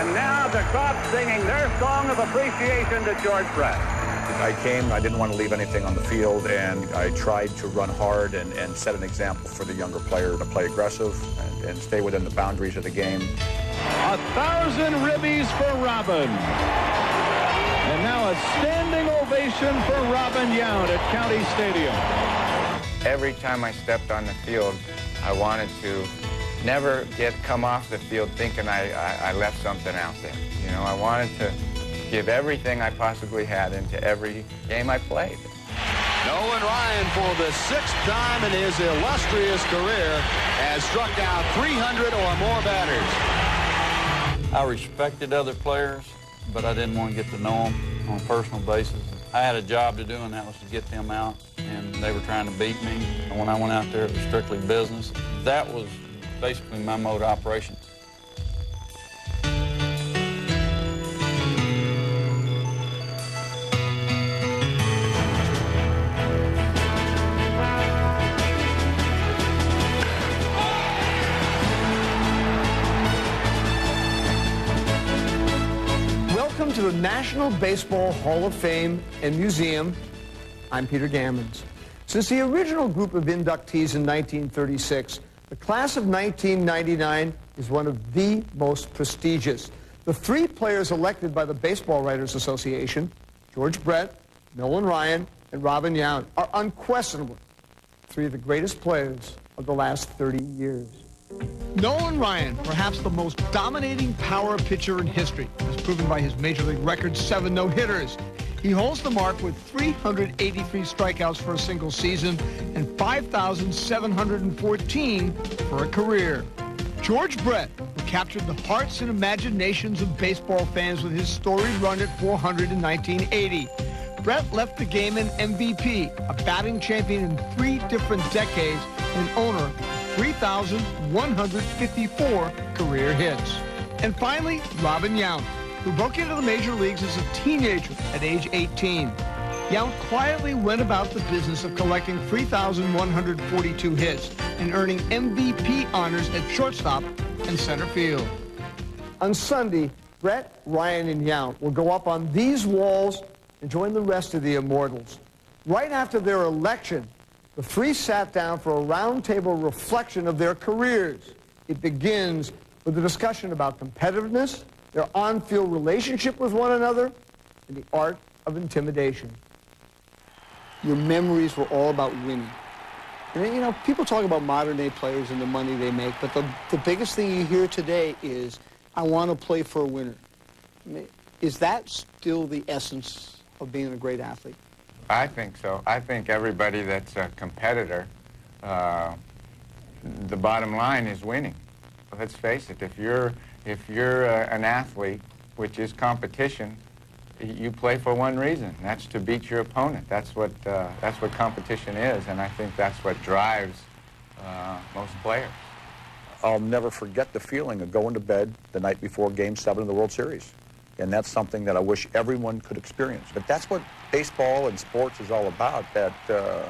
And now the crowd singing their song of appreciation to George Brett. I came, I didn't want to leave anything on the field, and I tried to run hard and set an example for the younger player to play aggressive and stay within the boundaries of the game. 1,000 ribbies for Robin. And now a standing ovation for Robin Yount at County Stadium. Every time I stepped on the field, I wanted to never come off the field thinking I left something out there. You know, I wanted to give everything I possibly had into every game I played. Nolan Ryan, for the 6th time in his illustrious career, has struck out 300 or more batters. I respected other players, but I didn't want to get to know them on a personal basis. I had a job to do, and that was to get them out, and they were trying to beat me. And when I went out there, it was strictly business. That was basically my mode of operations. Welcome to the National Baseball Hall of Fame and Museum. I'm Peter Gammons. Since the original group of inductees in 1936, the class of 1999 is one of the most prestigious. The 3 players elected by the Baseball Writers Association, George Brett, Nolan Ryan, and Robin Yount, are unquestionably 3 of the greatest players of the last 30 years. Nolan Ryan, perhaps the most dominating power pitcher in history, as proven by his Major League record 7 no-hitters. He holds the mark with 383 strikeouts for a single season and 5,714 for a career. George Brett, who captured the hearts and imaginations of baseball fans with his storied run at 400 in 1980. Brett left the game an MVP, a batting champion in 3 different decades, and owner of 3,154 career hits. And finally, Robin Yount, who broke into the major leagues as a teenager at age 18. Yount quietly went about the business of collecting 3,142 hits and earning MVP honors at shortstop and center field. On Sunday, Brett, Ryan, and Yount will go up on these walls and join the rest of the immortals. Right after their election, the 3 sat down for a roundtable reflection of their careers. It begins with a discussion about competitiveness, their on-field relationship with one another, and the art of intimidation. Your memories were all about winning. And, you know, people talk about modern-day players and the money they make, but the biggest thing you hear today is, I want to play for a winner. I mean, is that still the essence of being a great athlete? I think so. I think everybody that's a competitor, the bottom line is winning. Let's face it, if you're an athlete, which is competition, you play for one reason. That's to beat your opponent. That's what competition is, and I think that's what drives most players. I'll never forget the feeling of going to bed the night before Game 7 of the World Series. And that's something that I wish everyone could experience. But that's what baseball and sports is all about, that the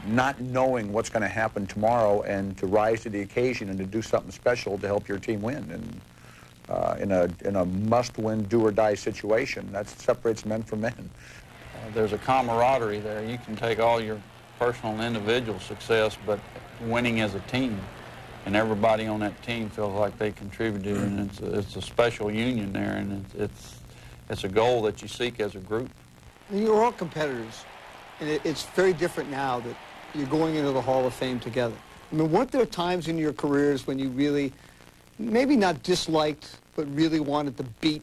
not knowing what's going to happen tomorrow and to rise to the occasion and to do something special to help your team win. And in a must-win, do-or-die situation, that separates men from men. There's a camaraderie there. You can take all your personal and individual success, but winning as a team, and everybody on that team feels like they contributed, and it's a special union there, and it's a goal that you seek as a group. You're all competitors, and it's very different now that you're going into the Hall of Fame together. I mean, weren't there times in your careers when you really, maybe not disliked, but really wanted to beat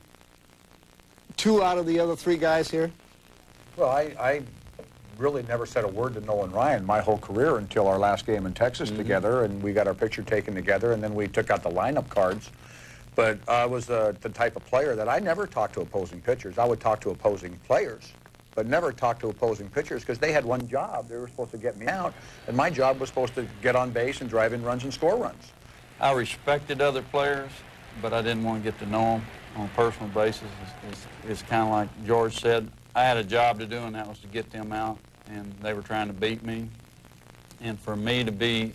2 out of the other 3 guys here? Well, I really never said a word to Nolan Ryan my whole career until our last game in Texas together, and we got our picture taken together, and then we took out the lineup cards. But I was the type of player that I never talked to opposing pitchers. I would talk to opposing players, but never talk to opposing pitchers because they had one job. They were supposed to get me out, and my job was supposed to get on base and drive in runs and score runs. I respected other players, but I didn't want to get to know them on a personal basis. It's kind of like George said, I had a job to do, and that was to get them out, and they were trying to beat me. And for me to be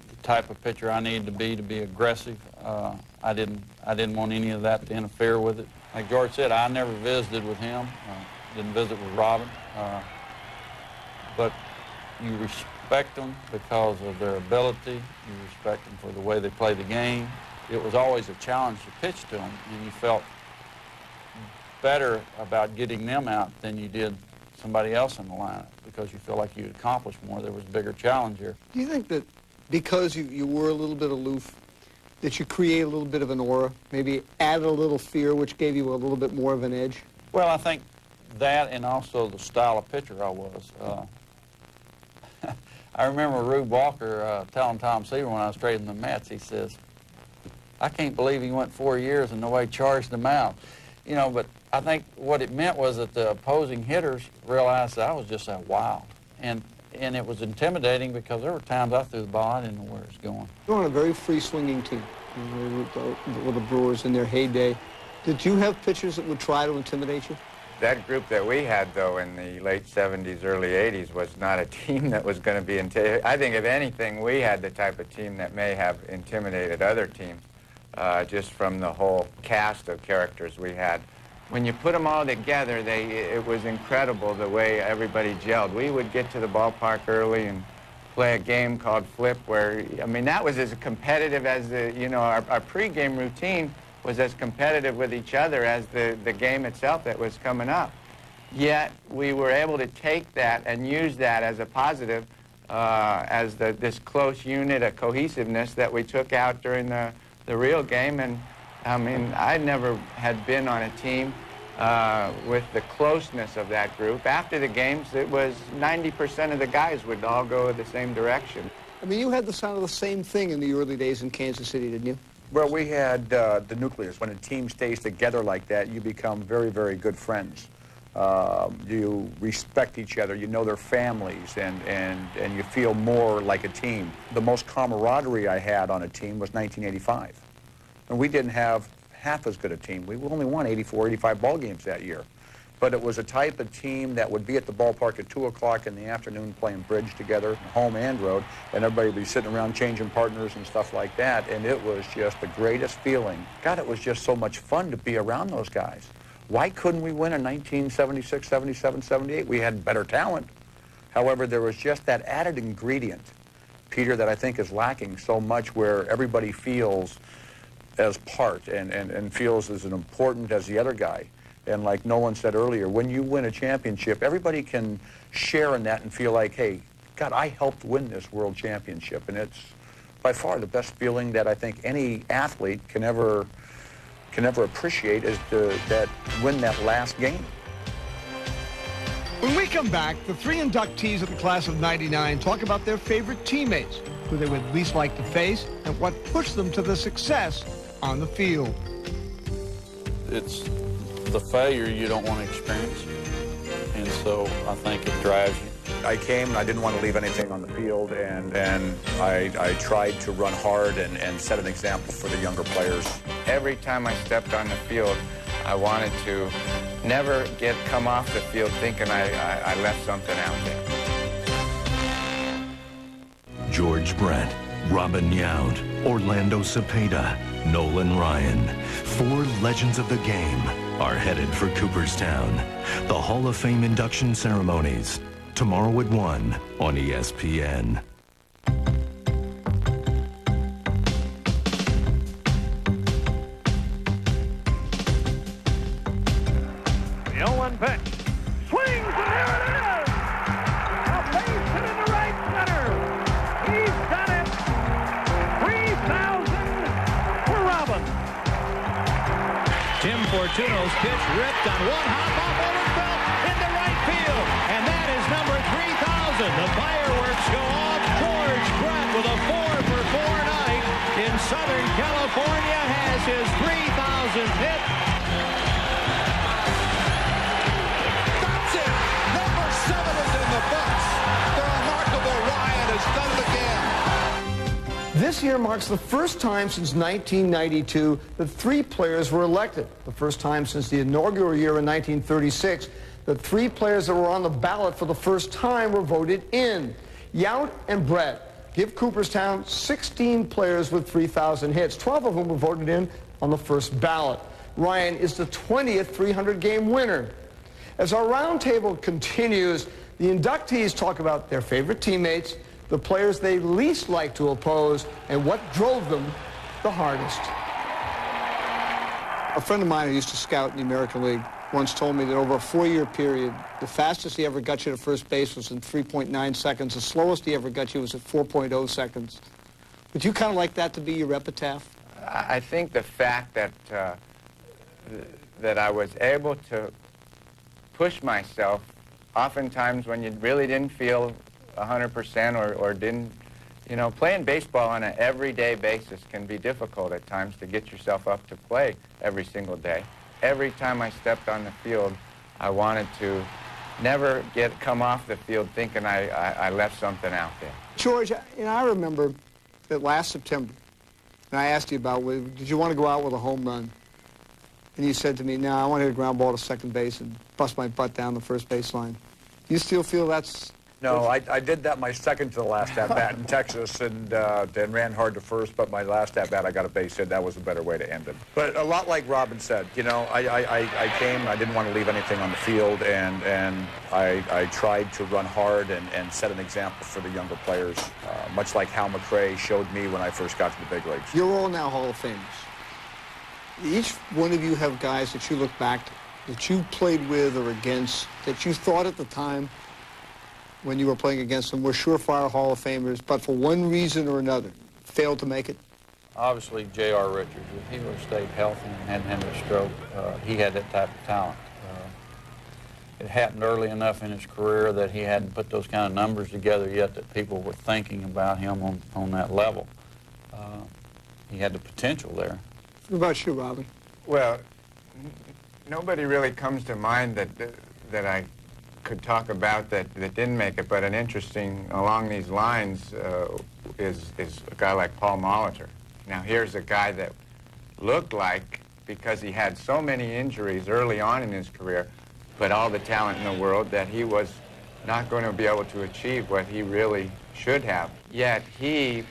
the type of pitcher I needed to be aggressive, I didn't want any of that to interfere with it. Like George said, I never visited with him. Didn't visit with Robin. But you respect them because of their ability. You respect them for the way they play the game. It was always a challenge to pitch to them, and you felt better about getting them out than you did somebody else in the lineup because you feel like you accomplished more. There was a bigger challenge here. Do you think that because you were a little bit aloof, that you create a little bit of an aura, maybe added a little fear, which gave you a little bit more of an edge? Well, I think that and also the style of pitcher I was. I remember Rube Walker telling Tom Seaver when I was trading the Mets, he says, I can't believe he went 4 years and nobody charged him out. You know, but I think what it meant was that the opposing hitters realized that I was just that wild. And it was intimidating because there were times I threw the ball, I didn't know where it was going. You're on a very free-swinging team, with the Brewers in their heyday. Did you have pitchers that would try to intimidate you? That group that we had, though, in the late 70s, early 80s, was not a team that was going to be intimidated. I think, if anything, we had the type of team that may have intimidated other teams, just from the whole cast of characters we had. When you put them all together, it was incredible the way everybody gelled. We would get to the ballpark early and play a game called Flip where, I mean, that was as competitive as our pregame routine was as competitive with each other as the game itself that was coming up. Yet we were able to take that and use that as a positive, as this close unit, a cohesiveness that we took out during the real game. And I mean, I never had been on a team with the closeness of that group. After the games, it was 90% of the guys would all go the same direction. I mean, you had the sound of the same thing in the early days in Kansas City, didn't you? Well, we had the nucleus. When a team stays together like that, you become very, very good friends. You respect each other. You know their families, and you feel more like a team. The most camaraderie I had on a team was 1985. And we didn't have half as good a team. We only won 84, 85 ball games that year. But it was a type of team that would be at the ballpark at 2 o'clock in the afternoon playing bridge together, home and road, and everybody would be sitting around changing partners and stuff like that, and it was just the greatest feeling. God, it was just so much fun to be around those guys. Why couldn't we win in 1976, 77, 78? We had better talent. However, there was just that added ingredient, Peter, that I think is lacking so much, where everybody feels as part and feels as important as the other guy. And like Nolan said earlier, when you win a championship, everybody can share in that and feel like, hey, God, I helped win this world championship. And it's by far the best feeling that I think any athlete can ever appreciate, is to win that last game. When we come back, the three inductees of the class of '99 talk about their favorite teammates, who they would least like to face, and what pushed them to the success on the field. It's the failure you don't want to experience, and so I think it drives you. I came and I didn't want to leave anything on the field, and I tried to run hard and set an example for the younger players. Every time I stepped on the field, I wanted to never come off the field thinking I left something out there. George Brett, Robin Yount, Orlando Cepeda, Nolan Ryan. 4 legends of the game are headed for Cooperstown. The Hall of Fame induction ceremonies, tomorrow at 1 on ESPN. The 0-1 pitch. Swings, and here it is! A base hit into right center. He's done it. 3,000 for Robin. Tim Fortuno's pitch ripped on one hop off over belt into right field. And that is number 3,000. The fireworks go off. George Brett with a 4-for-4 night in Southern California has his 3,000th hit. That's it. Number 7 is in the books. The remarkable Ryan has done it again. This year marks the first time since 1992 that 3 players were elected. The first time since the inaugural year in 1936 that 3 players that were on the ballot for the first time were voted in. Yount and Brett give Cooperstown 16 players with 3,000 hits, 12 of whom were voted in on the first ballot. Ryan is the 20th 300-game winner. As our roundtable continues, the inductees talk about their favorite teammates, the players they least like to oppose, and what drove them the hardest. A friend of mine who used to scout in the American League once told me that over a 4-year period, the fastest he ever got you to first base was in 3.9 seconds. The slowest he ever got you was at 4.0 seconds. Would you kind of like that to be your epitaph? I think the fact that that I was able to push myself oftentimes when you really didn't feel 100% or didn't, you know, playing baseball on an everyday basis can be difficult at times to get yourself up to play every single day. Every time I stepped on the field, I wanted to never come off the field thinking I left something out there. George, I remember that last September, and I asked you about, did you want to go out with a home run? And you said to me, no, I want to hit a ground ball to second base and bust my butt down the first baseline. Do you still feel that's... No, I did that my second to the last at-bat in Texas and then ran hard to first, but my last at-bat I got a base hit. That was a better way to end it. But a lot like Robin said, you know, I came, I didn't want to leave anything on the field, and I tried to run hard and set an example for the younger players, much like Hal McRae showed me when I first got to the big leagues. You're all now Hall of Famers. Each one of you have guys that you look back to, that you played with or against, that you thought at the time when you were playing against them were surefire Hall of Famers, but for one reason or another failed to make it? Obviously, J.R. Richards. If he would have stayed healthy and hadn't had a stroke, he had that type of talent. It happened early enough in his career that he hadn't put those kind of numbers together yet that people were thinking about him on that level. He had the potential there. What about you, Robin? Well, nobody really comes to mind that I could talk about that didn't make it, but an interesting along these lines is a guy like Paul Molitor. Now here's a guy that looked like, because he had so many injuries early on in his career, but all the talent in the world, that he was not going to be able to achieve what he really should have. Yet he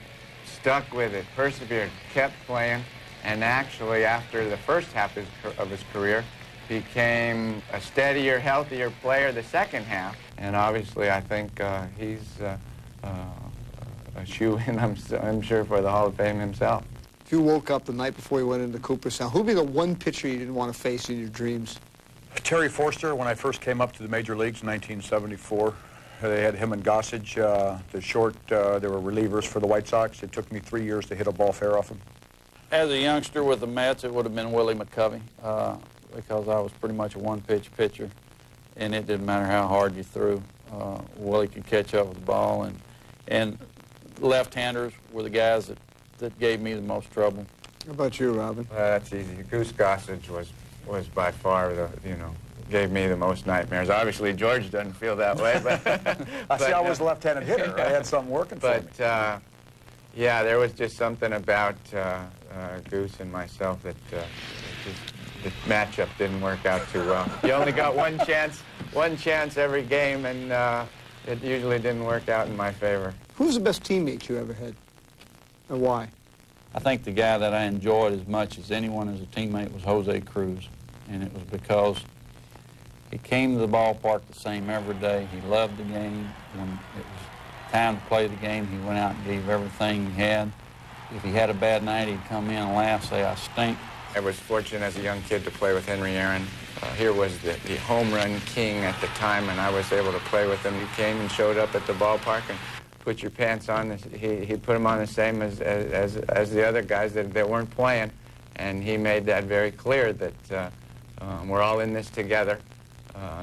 stuck with it, persevered, kept playing, and actually after the first half of his career became a steadier, healthier player the second half. And obviously I think he's a shoo-in, I'm sure, for the Hall of Fame himself. If you woke up the night before you went into Cooperstown, who'd be the one pitcher you didn't want to face in your dreams? Terry Forster, when I first came up to the major leagues in 1974. They had him and Gossage, they were relievers for the White Sox. It took me 3 years to hit a ball fair off him. As a youngster with the Mets, it would have been Willie McCovey because I was pretty much a one-pitch pitcher, and it didn't matter how hard you threw. Willie could catch up with the ball, and left-handers were the guys that gave me the most trouble. How about you, Robin? That's easy. Goose Gossage was by far gave me the most nightmares. Obviously, George doesn't feel that way, but I was a left-handed hitter. I had something working for me. But yeah, there was just something about Goose and myself that the matchup didn't work out too well. You only got one chance every game, and it usually didn't work out in my favor. Who was the best teammate you ever had, and why? I think the guy that I enjoyed as much as anyone as a teammate was Jose Cruz, and it was because he came to the ballpark the same every day. He loved the game. When it was time to play the game, he went out and gave everything he had. If he had a bad night, he'd come in and laugh, say, "I stink." I was fortunate as a young kid to play with Henry Aaron. Here was the home run king at the time, and I was able to play with him. He came and showed up at the ballpark and put your pants on. He put them on the same as the other guys that weren't playing, and he made that very clear that we're all in this together.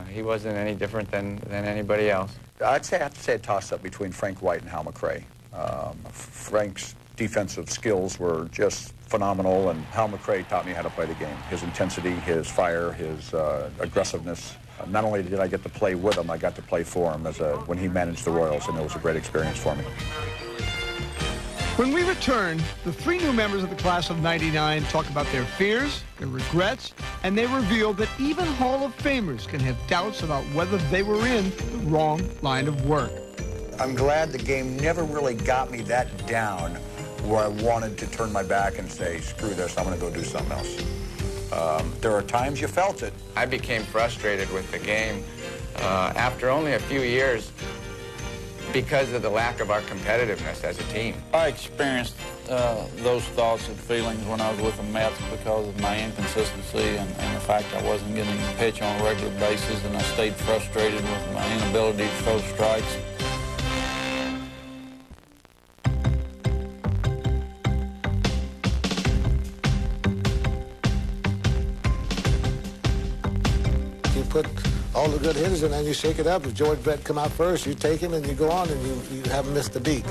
He wasn't any different than anybody else. I have to say a toss-up between Frank White and Hal McRae. Frank's defensive skills were just phenomenal, and Hal McRae taught me how to play the game. His intensity, his fire, his aggressiveness. Not only did I get to play with him, I got to play for him when he managed the Royals, and it was a great experience for me. When we return, the three new members of the class of '99 talk about their fears, their regrets, and they reveal that even Hall of Famers can have doubts about whether they were in the wrong line of work. I'm glad the game never really got me that down where I wanted to turn my back and say, screw this, I'm going to go do something else. There are times you felt it. I became frustrated with the game after only a few years because of the lack of our competitiveness as a team. I experienced those thoughts and feelings when I was with the Mets because of my inconsistency and the fact I wasn't getting a pitch on a regular basis, and I stayed frustrated with my inability to throw strikes. You put all the good hitters in and you shake it up. If George Brett come out first, you take him and you go on and you haven't missed a beat.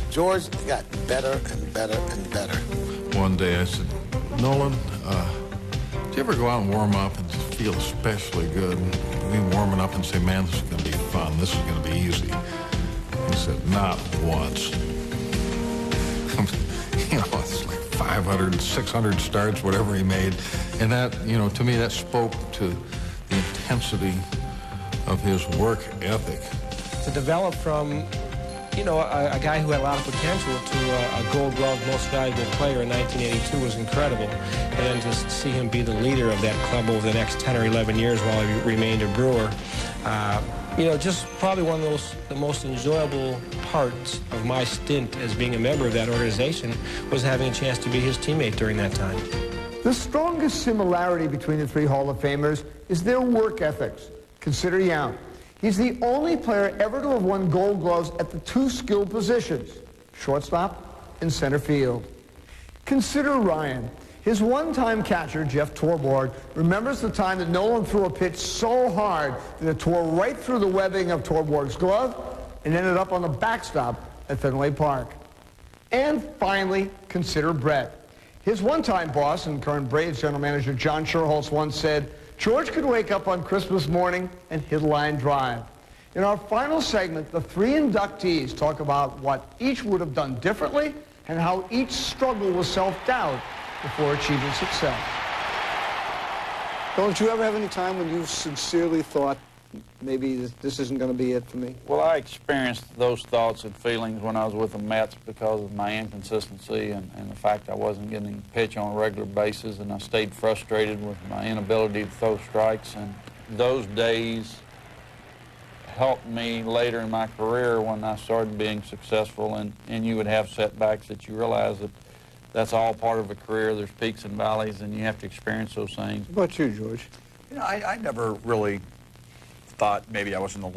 George got better and better and better. One day I said, Nolan, do you ever go out and warm up and just feel especially good? And we warming up and say, man, this is going to be fun. This is going to be easy. He said, not once. You know, it's like 500, 600 starts, whatever he made. And that, you know, to me, that spoke to the intensity of his work ethic. To develop from, you know, a guy who had a lot of potential to a Gold Glove Most Valuable Player in 1982 was incredible. And then to see him be the leader of that club over the next 10 or 11 years while he remained a Brewer, you know, just probably one of the most enjoyable parts of my stint as being a member of that organization was having a chance to be his teammate during that time. The strongest similarity between the three Hall of Famers is their work ethics. Consider Yount. He's the only player ever to have won Gold Gloves at the two skilled positions, shortstop and center field. Consider Ryan. His one-time catcher, Jeff Torborg, remembers the time that Nolan threw a pitch so hard that it tore right through the webbing of Torborg's glove and ended up on the backstop at Fenway Park. And finally, consider Brett. His one-time boss and current Braves general manager John Sherholtz once said, George could wake up on Christmas morning and hit a line drive. In our final segment, the three inductees talk about what each would have done differently and how each struggled with self-doubt before achieving success. Don't you ever have any time when you sincerely thought, maybe this isn't going to be it for me? Well, I experienced those thoughts and feelings when I was with the Mets because of my inconsistency and the fact I wasn't getting a pitch on a regular basis, and I stayed frustrated with my inability to throw strikes. And those days helped me later in my career when I started being successful, and you would have setbacks that you realize that that's all part of a career. There's peaks and valleys, and you have to experience those things. What about you, George? You know, I never really thought maybe I was in the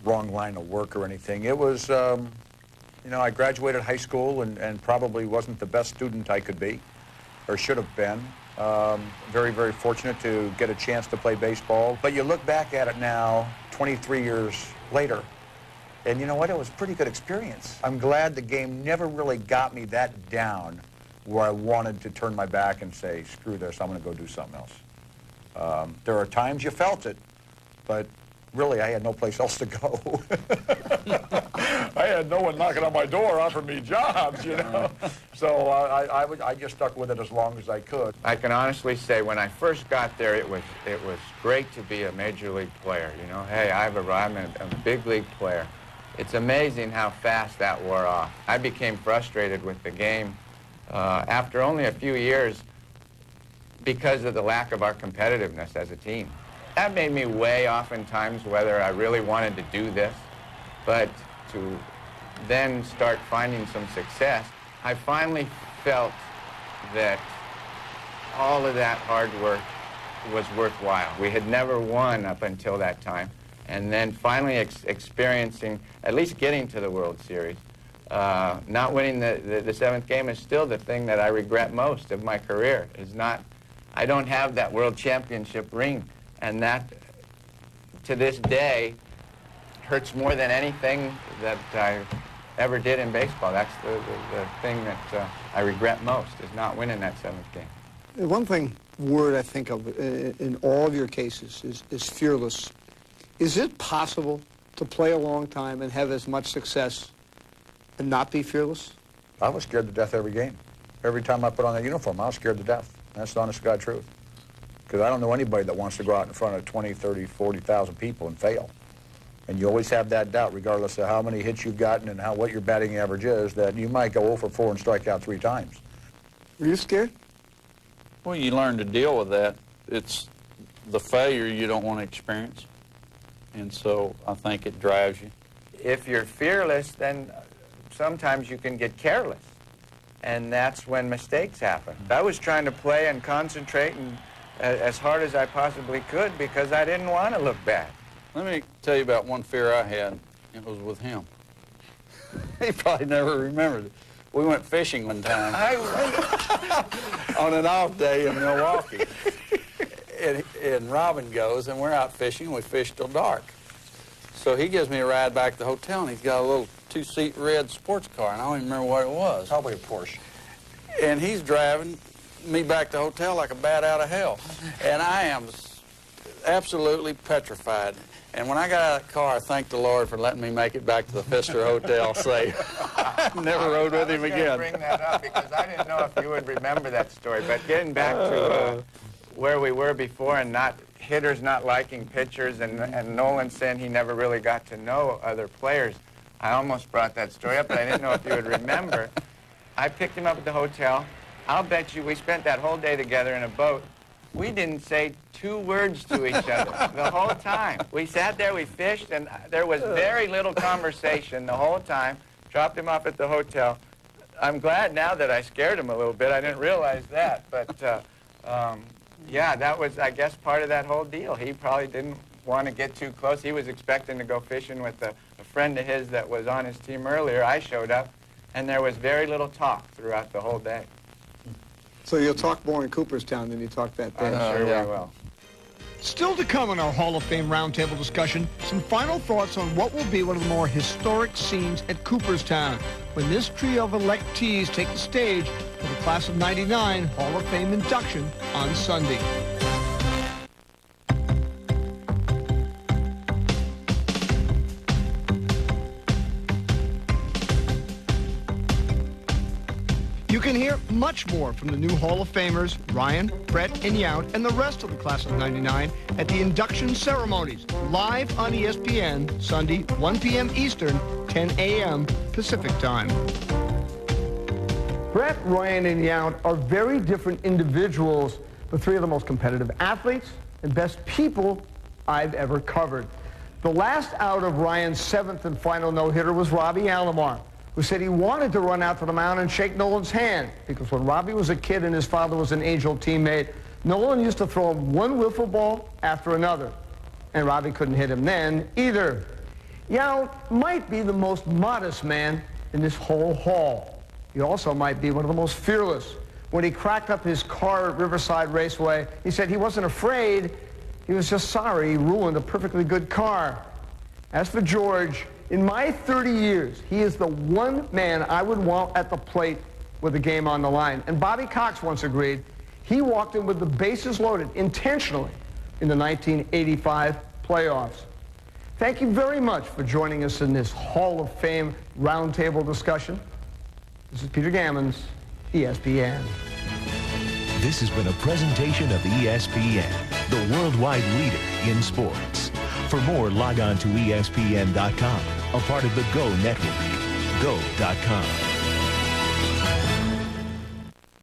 wrong line of work or anything. It was, you know, I graduated high school and probably wasn't the best student I could be or should have been. Very, very fortunate to get a chance to play baseball. But you look back at it now, 23 years later, and you know what? It was a pretty good experience. I'm glad the game never really got me that down where I wanted to turn my back and say, screw this, I'm going to go do something else. There are times you felt it, but really, I had no place else to go. I had no one knocking on my door offering me jobs, you know. So I just stuck with it as long as I could. I can honestly say when I first got there, it was great to be a major league player. You know, hey, I'm a big league player. It's amazing how fast that wore off. I became frustrated with the game after only a few years because of the lack of our competitiveness as a team. That made me weigh oftentimes whether I really wanted to do this, but to then start finding some success, I finally felt that all of that hard work was worthwhile. We had never won up until that time, and then finally experiencing, at least getting to the World Series. Not winning the seventh game is still the thing that I regret most of my career. I don't have that World Championship ring. And that, to this day, hurts more than anything that I ever did in baseball. That's the thing that I regret most, is not winning that seventh game. One word I think of in all of your cases is fearless. Is it possible to play a long time and have as much success and not be fearless? I was scared to death every game. Every time I put on that uniform, I was scared to death. That's the honest to God truth. Because I don't know anybody that wants to go out in front of 20, 30, 40,000 people and fail. And you always have that doubt, regardless of how many hits you've gotten and what your batting average is, that you might go 0 for 4 and strike out 3 times. Were you scared? Well, you learn to deal with that. It's the failure you don't want to experience. And so I think it drives you. If you're fearless, then sometimes you can get careless. And that's when mistakes happen. I was trying to play and concentrate and as hard as I possibly could because I didn't want to look bad. Let me tell you about one fear I had. It was with him. He probably never remembered it. We went fishing one time on an off day in Milwaukee. And Robin goes, and we're out fishing. We fish till dark. So he gives me a ride back to the hotel, and he's got a little 2-seat red sports car, and I don't even remember what it was. Probably a Porsche. And he's driving me back to the hotel like a bat out of hell. And I am absolutely petrified. And when I got out of the car, I thanked the Lord for letting me make it back to the Pfister Hotel safe. Never rode with him again. I was going to bring that up because I didn't know if you would remember that story. But getting back to where we were before and hitters not liking pitchers and Nolan saying he never really got to know other players, I almost brought that story up, but I didn't know if you would remember. I picked him up at the hotel. I'll bet you we spent that whole day together in a boat. We didn't say 2 words to each other the whole time. We sat there, we fished, and there was very little conversation the whole time. Dropped him off at the hotel. I'm glad now that I scared him a little bit. I didn't realize that. But, yeah, that was, I guess, part of that whole deal. He probably didn't want to get too close. He was expecting to go fishing with a friend of his that was on his team earlier. I showed up, and there was very little talk throughout the whole day. So you'll talk more in Cooperstown than you talked that day. I'm sure we will. Still to come in our Hall of Fame roundtable discussion, some final thoughts on what will be one of the more historic scenes at Cooperstown when this trio of electees take the stage for the Class of '99 Hall of Fame induction on Sunday. You can hear much more from the new Hall of Famers, Ryan, Brett, and Yount, and the rest of the Class of '99 at the induction ceremonies, live on ESPN, Sunday, 1 p.m. Eastern, 10 a.m. Pacific Time. Brett, Ryan, and Yount are very different individuals, but 3 of the most competitive athletes and best people I've ever covered. The last out of Ryan's 7th and final no-hitter was Robbie Alomar, who said he wanted to run out to the mound and shake Nolan's hand because when Robbie was a kid and his father was an Angel teammate, Nolan used to throw him one wiffle ball after another, and Robbie couldn't hit him then either. Yount might be the most modest man in this whole hall. He also might be one of the most fearless. When he cracked up his car at Riverside Raceway, he said he wasn't afraid, he was just sorry he ruined a perfectly good car. As for George, in my 30 years, he is the one man I would want at the plate with the game on the line. And Bobby Cox once agreed he walked in with the bases loaded intentionally in the 1985 playoffs. Thank you very much for joining us in this Hall of Fame roundtable discussion. This is Peter Gammons, ESPN. This has been a presentation of ESPN, the worldwide leader in sports. For more, log on to ESPN.com, a part of the Go Network. Go.com.